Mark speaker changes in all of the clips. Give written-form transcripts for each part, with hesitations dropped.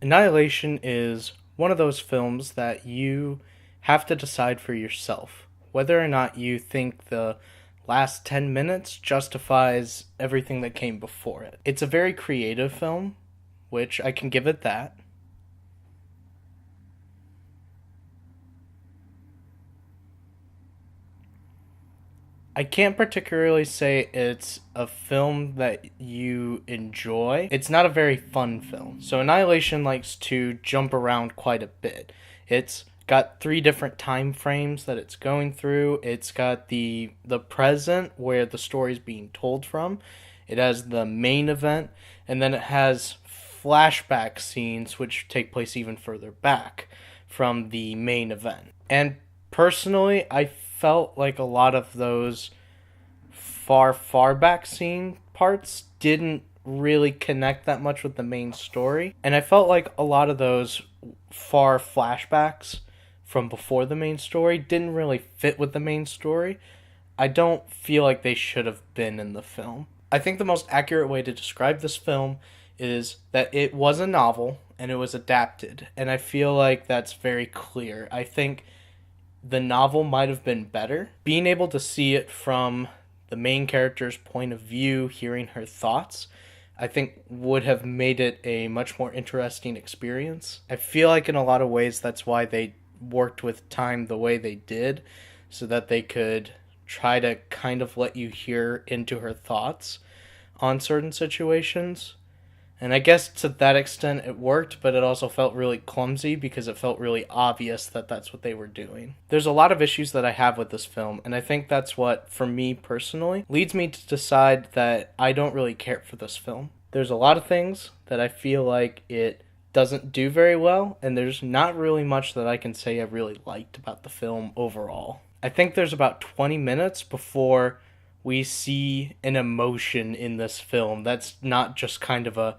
Speaker 1: Annihilation is one of those films that you have to decide for yourself whether or not you think the last 10 minutes justifies everything that came before it. It's a very creative film, which I can give it that. I can't particularly say it's a film that you enjoy. It's not a very fun film. So Annihilation likes to jump around quite a bit. It's got three different time frames that it's going through. It's got the present where the story is being told from. It has the main event, and then it has flashback scenes which take place even further back from the main event. And personally, I felt like a lot of those far back scene parts didn't really connect that much with the main story. And I felt like a lot of those far flashbacks from before the main story didn't really fit with the main story. I don't feel like they should have been in the film. I think the most accurate way to describe this film is that it was a novel and it was adapted. And I feel like that's very clear. I think the novel might have been better. Being able to see it from the main character's point of view, hearing her thoughts, I think would have made it a much more interesting experience. I feel like in a lot of ways that's why they worked with time the way they did, so that they could try to kind of let you hear into her thoughts on certain situations. And I guess to that extent it worked, but it also felt really clumsy because it felt really obvious that that's what they were doing. There's a lot of issues that I have with this film, and I think that's what, for me personally, leads me to decide that I don't really care for this film. There's a lot of things that I feel like it doesn't do very well, and there's not really much that I can say I really liked about the film overall. I think there's about 20 minutes before we see an emotion in this film that's not just kind of a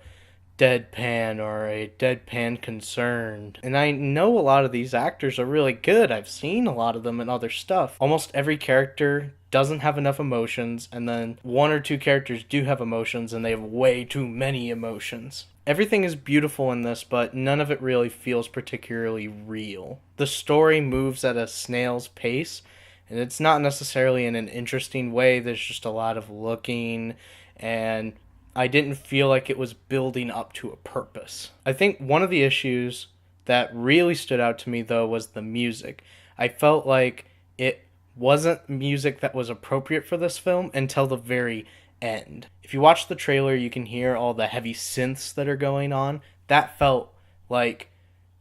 Speaker 1: deadpan or a deadpan concerned. And I know a lot of these actors are really good. I've seen a lot of them in other stuff. Almost every character doesn't have enough emotions, and then one or two characters do have emotions and they have way too many emotions. Everything is beautiful in this, but none of it really feels particularly real. The story moves at a snail's pace, and it's not necessarily in an interesting way. There's just a lot of looking, and I didn't feel like it was building up to a purpose. I think one of the issues that really stood out to me, though, was the music. I felt like it wasn't music that was appropriate for this film until the very end. If you watch the trailer, you can hear all the heavy synths that are going on. That felt like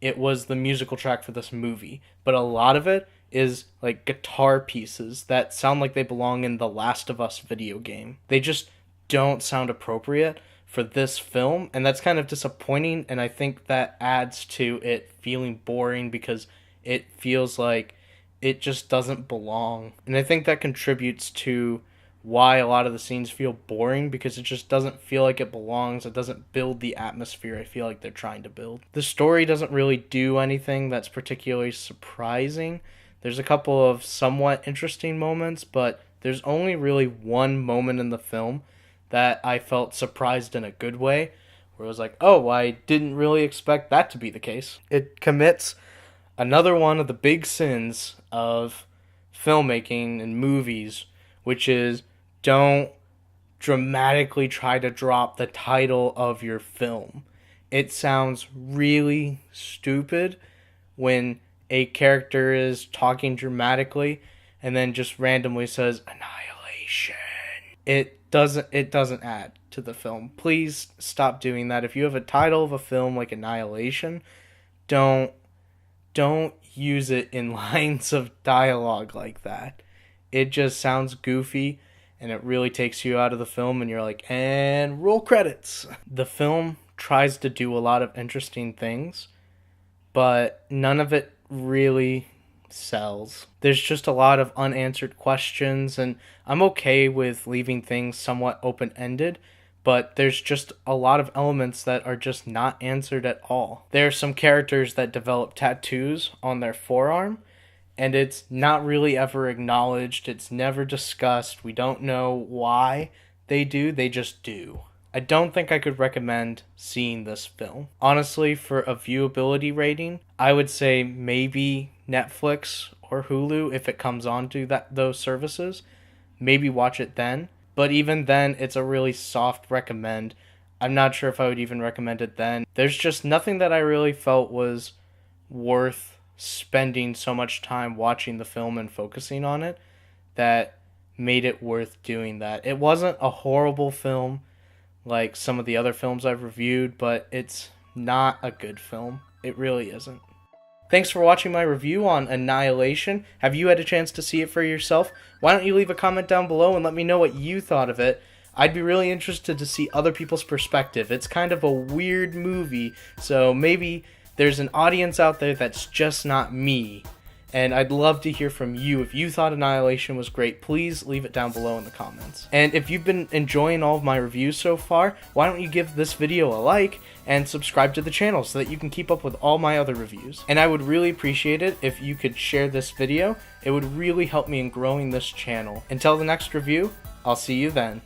Speaker 1: it was the musical track for this movie, but a lot of it is like guitar pieces that sound like they belong in the Last of Us video game. They just don't sound appropriate for this film, and that's kind of disappointing, and I think that adds to it feeling boring because it feels like it just doesn't belong. And I think that contributes to why a lot of the scenes feel boring, because it just doesn't feel like it belongs. It doesn't build the atmosphere I feel like they're trying to build. The story doesn't really do anything that's particularly surprising. There's a couple of somewhat interesting moments, but there's only really one moment in the film that I felt surprised in a good way, where it was like, oh, I didn't really expect that to be the case. It commits another one of the big sins of filmmaking and movies, which is don't dramatically try to drop the title of your film. It sounds really stupid when a character is talking dramatically and then just randomly says Annihilation. It doesn't add to the film. Please stop doing that. If you have a title of a film like Annihilation, don't use it in lines of dialogue like that. It just sounds goofy, and it really takes you out of the film, and you're like, and roll credits. The film tries to do a lot of interesting things, but none of it really sells. There's just a lot of unanswered questions, and I'm okay with leaving things somewhat open-ended, but there's just a lot of elements that are just not answered at all. There are some characters that develop tattoos on their forearm, and it's not really ever acknowledged. It's never discussed. We don't know why they do. They just do. I don't think I could recommend seeing this film. Honestly, for a viewability rating, I would say maybe Netflix or Hulu if it comes onto those services. Maybe watch it then. But even then, it's a really soft recommend. I'm not sure if I would even recommend it then. There's just nothing that I really felt was worth spending so much time watching the film and focusing on it that made it worth doing that. It wasn't a horrible film like some of the other films I've reviewed, but it's not a good film. It really isn't. Thanks for watching my review on Annihilation. Have you had a chance to see it for yourself? Why don't you leave a comment down below and let me know what you thought of it. I'd be really interested to see other people's perspective. It's kind of a weird movie, so maybe there's an audience out there that's just not me. And I'd love to hear from you. If you thought Annihilation was great, please leave it down below in the comments. And if you've been enjoying all of my reviews so far, why don't you give this video a like and subscribe to the channel so that you can keep up with all my other reviews. And I would really appreciate it if you could share this video. It would really help me in growing this channel. Until the next review, I'll see you then.